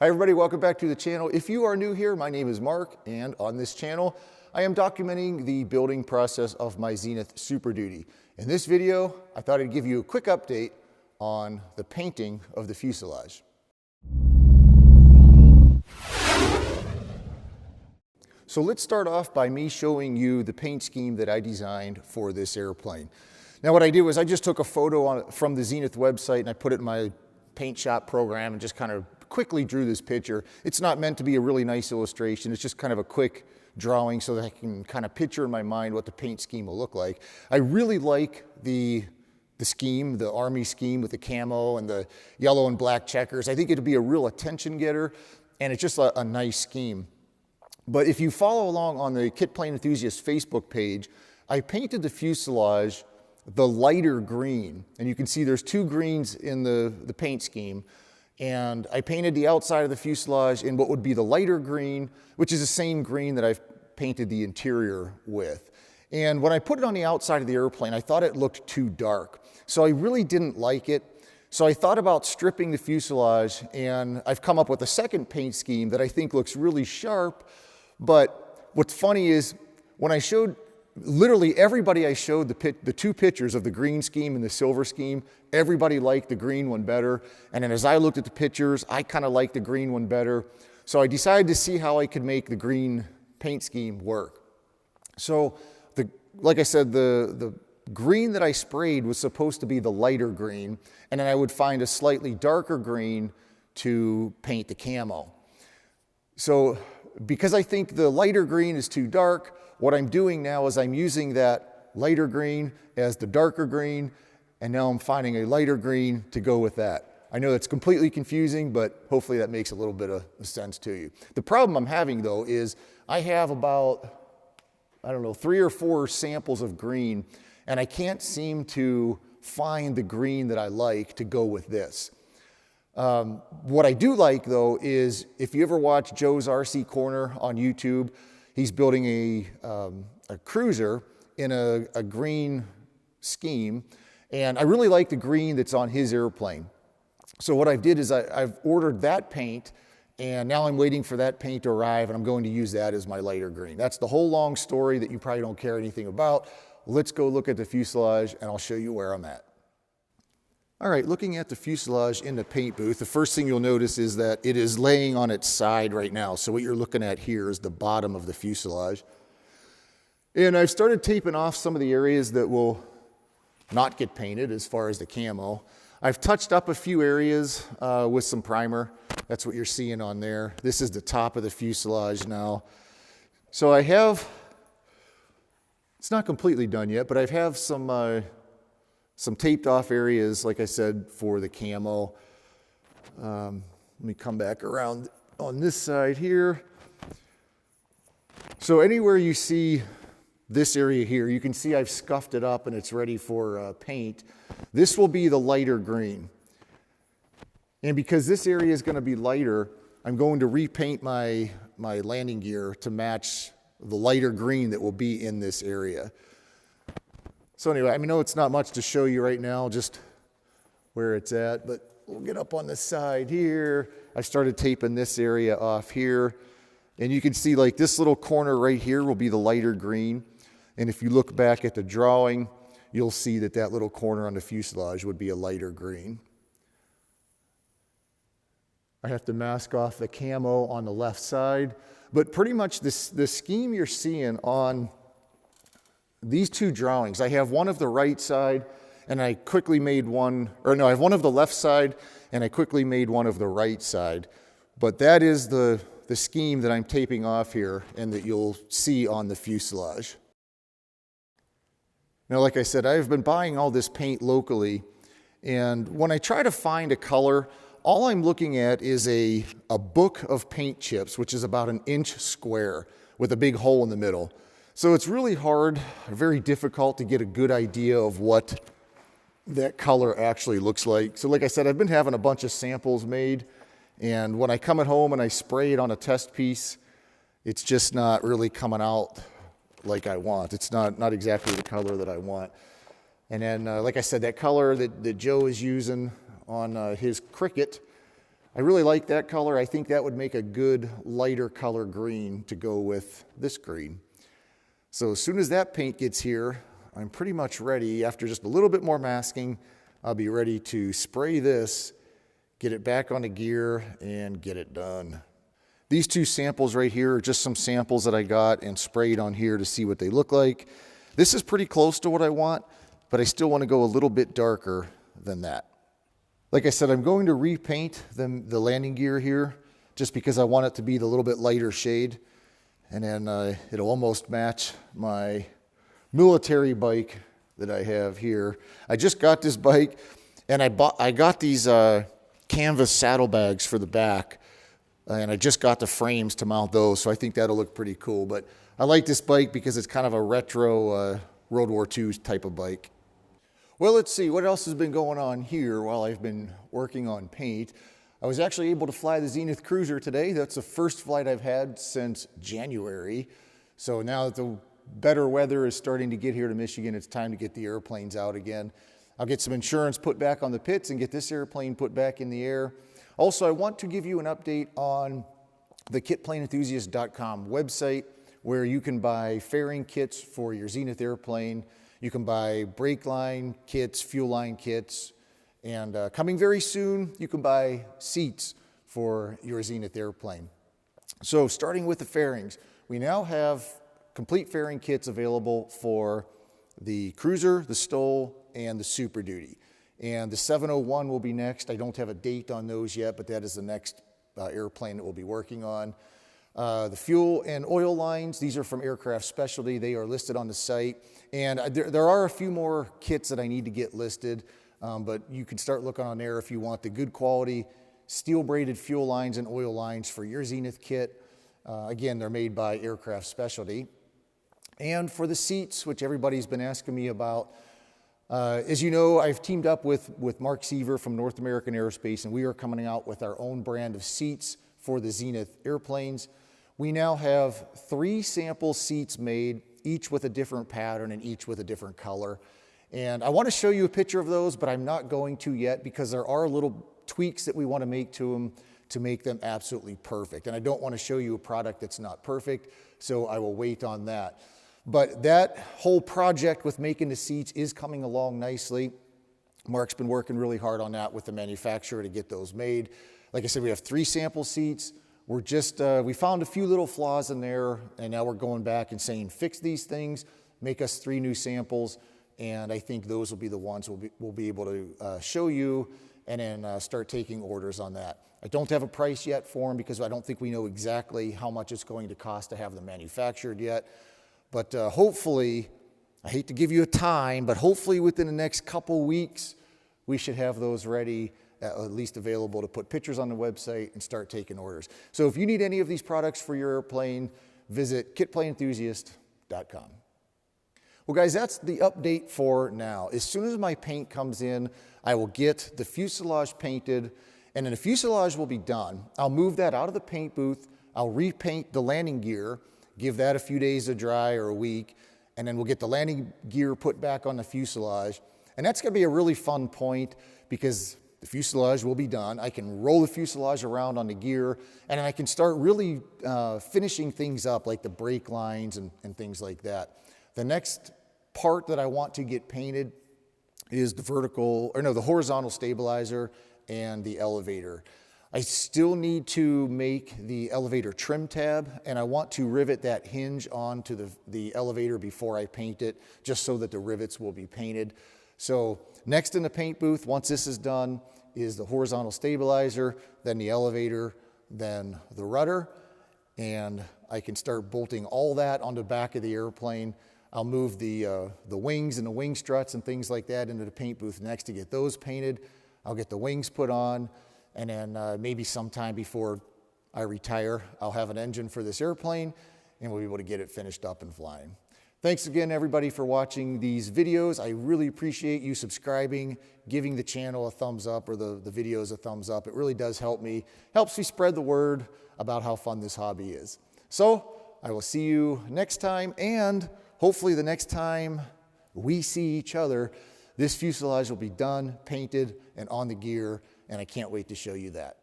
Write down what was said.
Hi everybody, welcome back to the channel. If you are new here, my name is Mark, and on this channel, I am documenting the building process of my Zenith Super Duty. In this video, I thought I'd give you a quick update on the painting of the fuselage. So let's start off by me showing you the paint scheme that I designed for this airplane. Now what I did was I just took a photo from the Zenith website and I put it in my paint shop program and just kind of quickly drew this picture. It's not meant to be a really nice illustration. It's just kind of a quick drawing so that I can kind of picture in my mind what the paint scheme will look like. I really like the scheme, the Army scheme with the camo and the yellow and black checkers. I think it'll be a real attention getter, and it's just a nice scheme. But if you follow along on the Kitplane Enthusiast Facebook page, I painted the fuselage the lighter green, and you can see there's two greens in the paint scheme. And I painted the outside of the fuselage in what would be the lighter green, which is the same green that I've painted the interior with. And when I put it on the outside of the airplane, I thought it looked too dark. So I really didn't like it. So I thought about stripping the fuselage, and I've come up with a second paint scheme that I think looks really sharp. But what's funny is when I showed literally everybody I showed the two pictures of the green scheme and the silver scheme, everybody liked the green one better. And then as I looked at the pictures, I kind of liked the green one better. So I decided to see how I could make the green paint scheme work. So like I said, the green that I sprayed was supposed to be the lighter green, and then I would find a slightly darker green to paint the camo. So because I think the lighter green is too dark, what I'm doing now is I'm using that lighter green as the darker green, and now I'm finding a lighter green to go with that. I know that's completely confusing, but hopefully that makes a little bit of sense to you. The problem I'm having though is I have about, I don't know, 3 or 4 samples of green, and I can't seem to find the green that I like to go with this. What I do like though is if you ever watch Joe's RC Corner on YouTube, he's building a cruiser in a green scheme, and I really like the green that's on his airplane. So what I did is I've ordered that paint, and now I'm waiting for that paint to arrive, and I'm going to use that as my lighter green. That's the whole long story that you probably don't care anything about. Let's go look at the fuselage, and I'll show you where I'm at. All right, looking at the fuselage in the paint booth, the first thing you'll notice is that it is laying on its side right now. So what you're looking at here is the bottom of the fuselage. And I've started taping off some of the areas that will not get painted as far as the camo. I've touched up a few areas with some primer. That's what you're seeing on there. This is the top of the fuselage now. So I have, it's not completely done yet, but I have some taped off areas, like I said, for the camo. Let me come back around on this side here. So anywhere you see this area here, you can see I've scuffed it up and it's ready for paint. This will be the lighter green. And because this area is going to be lighter, I'm going to repaint my landing gear to match the lighter green that will be in this area. So anyway, I know it's not much to show you right now, just where it's at, but we'll get up on the side here. I started taping this area off here, and you can see like this little corner right here will be the lighter green. And if you look back at the drawing, you'll see that that little corner on the fuselage would be a lighter green. I have to mask off the camo on the left side, but pretty much the scheme you're seeing on these two drawings, I have one of the right side, and I quickly made one, or no, I have one of the left side, and I quickly made one of the right side. But that is the scheme that I'm taping off here and that you'll see on the fuselage. Now, like I said, I've been buying all this paint locally, and when I try to find a color, all I'm looking at is a book of paint chips, which is about 1 inch square with a big hole in the middle. So it's really hard, very difficult to get a good idea of what that color actually looks like. So like I said, I've been having a bunch of samples made, and when I come at home and I spray it on a test piece, it's just not really coming out like I want. It's not exactly the color that I want. And then, like I said, that color that Joe is using on his Cricket, I really like that color. I think that would make a good lighter color green to go with this green. So as soon as that paint gets here, I'm pretty much ready. After just a little bit more masking, I'll be ready to spray this, get it back on the gear, and get it done. These two samples right here are just some samples that I got and sprayed on here to see what they look like. This is pretty close to what I want, but I still want to go a little bit darker than that. Like I said, I'm going to repaint the landing gear here just because I want it to be the little bit lighter shade. And then it'll almost match my military bike that I have here. I just got this bike, and I got these canvas saddlebags for the back, and I just got the frames to mount those, so I think that'll look pretty cool. But I like this bike because it's kind of a retro World War II type of bike. Well, let's see what else has been going on here while I've been working on paint. I was actually able to fly the Zenith Cruzer today. That's the first flight I've had since January. So now that the better weather is starting to get here to Michigan, it's time to get the airplanes out again. I'll get some insurance put back on the pits and get this airplane put back in the air. Also, I want to give you an update on the kitplaneenthusiast.com website, where you can buy fairing kits for your Zenith airplane. You can buy brake line kits, fuel line kits, and coming very soon, you can buy seats for your Zenith airplane. So starting with the fairings, we now have complete fairing kits available for the Cruzer, the Stoll, and the Super Duty. And the 701 will be next. I don't have a date on those yet, but that is the next airplane that we'll be working on. The fuel and oil lines, these are from Aircraft Specialty. They are listed on the site. And there are a few more kits that I need to get listed, but you can start looking on there if you want the good quality steel braided fuel lines and oil lines for your Zenith kit. Again, they're made by Aircraft Specialty. And for the seats, which everybody's been asking me about, as you know, I've teamed up with Mark Seaver from North American Aerospace, and we are coming out with our own brand of seats for the Zenith airplanes. We now have 3 sample seats made, each with a different pattern and each with a different color. And I want to show you a picture of those, but I'm not going to yet because there are little tweaks that we want to make to them to make them absolutely perfect. And I don't want to show you a product that's not perfect, so I will wait on that. But that whole project with making the seats is coming along nicely. Mark's been working really hard on that with the manufacturer to get those made. Like I said, we have 3 sample seats. We're just, we found a few little flaws in there, and now we're going back and saying, fix these things, make us 3 new samples, and I think those will be the ones we'll be able to show you and then start taking orders on that. I don't have a price yet for them because I don't think we know exactly how much it's going to cost to have them manufactured yet. But hopefully, I hate to give you a time, but hopefully within the next couple weeks, we should have those ready, at least available to put pictures on the website and start taking orders. So if you need any of these products for your airplane, visit kitplaneenthusiast.com. Well, guys, that's the update for now. As soon as my paint comes in, I will get the fuselage painted, and then the fuselage will be done. I'll move that out of the paint booth. I'll repaint the landing gear, give that a few days to dry or a week, and then we'll get the landing gear put back on the fuselage. And that's going to be a really fun point because the fuselage will be done. I can roll the fuselage around on the gear, and I can start really finishing things up like the brake lines and things like that. The next part that I want to get painted is the horizontal stabilizer and the elevator. I still need to make the elevator trim tab, and I want to rivet that hinge onto the elevator before I paint it, just so that the rivets will be painted. So next in the paint booth, once this is done, is the horizontal stabilizer, then the elevator, then the rudder, and I can start bolting all that on the back of the airplane. I'll move the wings and the wing struts and things like that into the paint booth next to get those painted. I'll get the wings put on, and then maybe sometime before I retire, I'll have an engine for this airplane, and we'll be able to get it finished up and flying. Thanks again, everybody, for watching these videos. I really appreciate you subscribing, giving the channel a thumbs up or the videos a thumbs up. It really does help me. Helps me spread the word about how fun this hobby is. So I will see you next time, and hopefully the next time we see each other, this fuselage will be done, painted, and on the gear, and I can't wait to show you that.